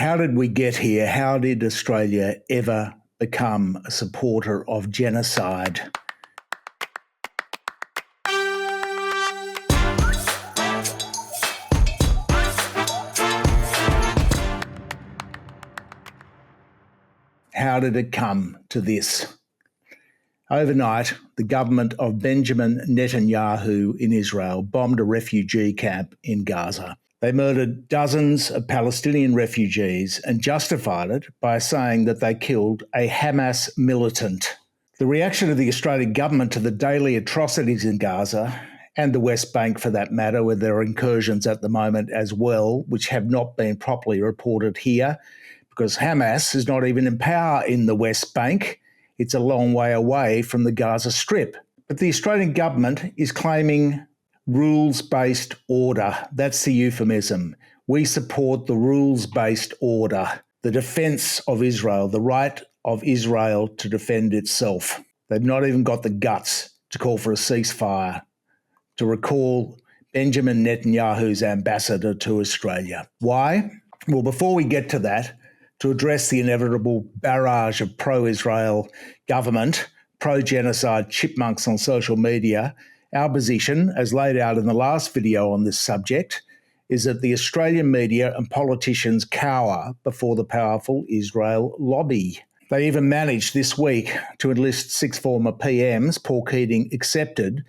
How did we get here? How did Australia ever become a supporter of genocide? How did it come to this? Overnight, the government of Benjamin Netanyahu in Israel bombed a refugee camp in Gaza. They murdered dozens of Palestinian refugees and justified it by saying that they killed a Hamas militant. The reaction of the Australian government to the daily atrocities in Gaza, and the West Bank for that matter, where there are incursions at the moment as well, which have not been properly reported here, because Hamas is not even in power in the West Bank. It's a long way away from the Gaza Strip. But the Australian government is claiming rules-based order. That's the euphemism. We support the rules-based order, the defence of Israel, the right of Israel to defend itself. They've not even got the guts to call for a ceasefire, to recall Benjamin Netanyahu's ambassador to Australia. Why? Well, before we get to that, to address the inevitable barrage of pro-Israel government, pro-genocide chipmunks on social media, our position, as laid out in the last video on this subject, is that the Australian media and politicians cower before the powerful Israel lobby. They even managed this week to enlist 6 former PMs, Paul Keating accepted,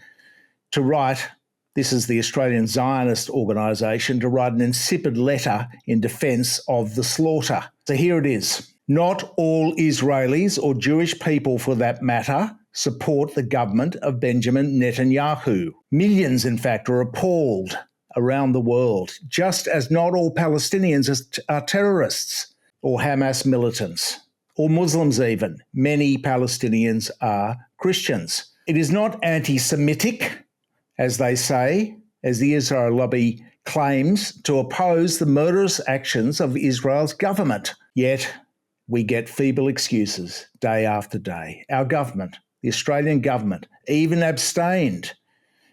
to write, this is the Australian Zionist organisation, to write an insipid letter in defence of the slaughter. So here it is. Not all Israelis, or Jewish people for that matter, support the government of Benjamin Netanyahu. Millions, in fact, are appalled around the world, just as not all Palestinians are terrorists or Hamas militants, or Muslims even. Many Palestinians are Christians. It is not anti-Semitic, as they say, as the Israel lobby claims, to oppose the murderous actions of Israel's government. Yet we get feeble excuses day after day. Our government, the Australian government, even abstained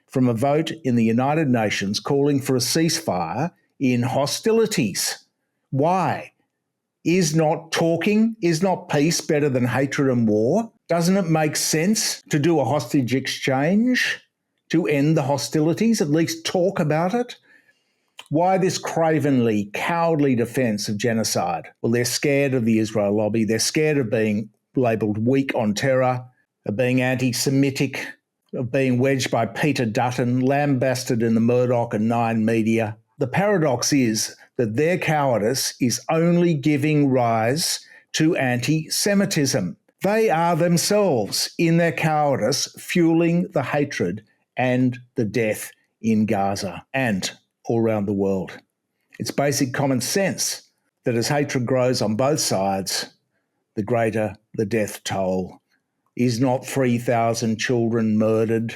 from a vote in the United Nations calling for a ceasefire in hostilities. Why? Is not peace better than hatred and war? Doesn't it make sense to do a hostage exchange, to end the hostilities, at least talk about it? Why this cravenly, cowardly defence of genocide? Well, they're scared of the Israel lobby. They're scared of being labelled weak on terror, of being anti-Semitic, of being wedged by Peter Dutton, lambasted in the Murdoch and Nine media. The paradox is that their cowardice is only giving rise to anti-Semitism. They are themselves, in their cowardice, fueling the hatred and the death in Gaza and all around the world. It's basic common sense that as hatred grows on both sides, the greater the death toll. Is not 3,000 children murdered,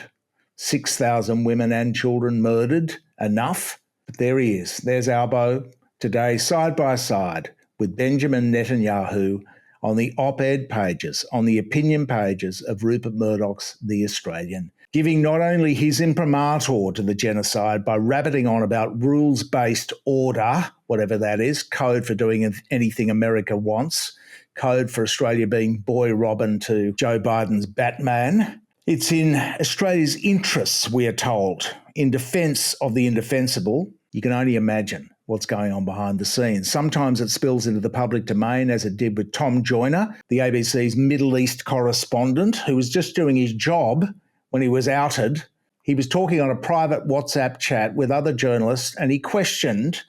6,000 women and children murdered enough? But there he is. There's Albo today, side by side with Benjamin Netanyahu on the op-ed pages, on the opinion pages of Rupert Murdoch's The Australian, giving not only his imprimatur to the genocide by rabbiting on about rules-based order, whatever that is, code for doing anything America wants, code for Australia being boy Robin to Joe Biden's Batman. It's in Australia's interests, we are told, in defence of the indefensible. You can only imagine what's going on behind the scenes. Sometimes it spills into the public domain, as it did with Tom Joyner, the ABC's Middle East correspondent, who was just doing his job when he was outed. He was talking on a private WhatsApp chat with other journalists, and he questioned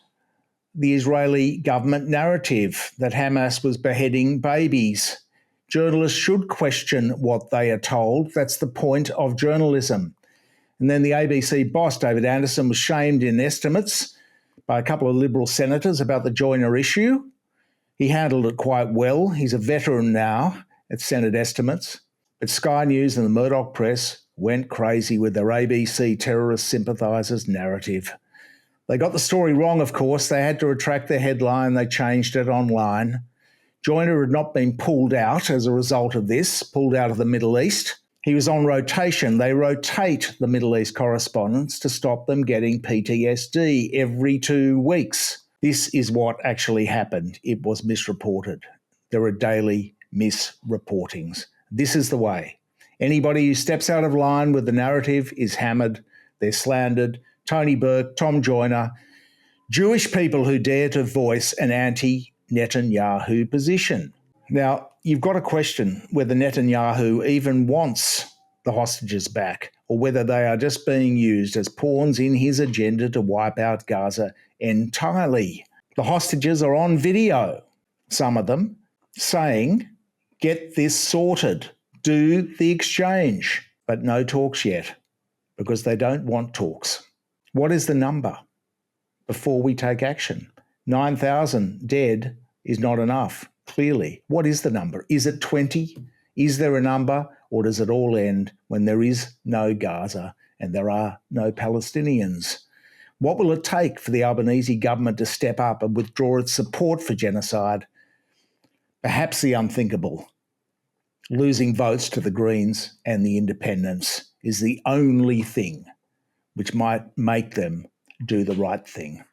the Israeli government narrative that Hamas was beheading babies. Journalists should question what they are told. That's the point of journalism. And then the ABC boss, David Anderson, was shamed in estimates by a couple of Liberal senators about the Joyner issue. He handled it quite well. He's a veteran now at Senate estimates. But Sky News and the Murdoch press went crazy with their ABC terrorist sympathisers narrative. They got the story wrong, of course. They had to retract their headline. They changed it online. Joyner had not been pulled out as a result of this, pulled out of the Middle East. He was on rotation. They rotate the Middle East correspondents to stop them getting PTSD every 2 weeks. The This is what actually happened. It was misreported. There are daily misreportings. This is the way. Anybody who steps out of line with the narrative is hammered. They're slandered. Tony Burke, Tom Joyner, Jewish people who dare to voice an anti-Netanyahu position. Now, you've got to question whether Netanyahu even wants the hostages back or whether they are just being used as pawns in his agenda to wipe out Gaza entirely. The hostages are on video, some of them, saying, get this sorted, do the exchange. But no talks yet, because they don't want talks. What is the number before we take action? 9,000 dead is not enough, clearly. What is the number? Is it 20? Is there a number, or does it all end when there is no Gaza and there are no Palestinians? What will it take for the Albanese government to step up and withdraw its support for genocide? Perhaps the unthinkable. Losing votes to the Greens and the Independents is the only thing which might make them do the right thing.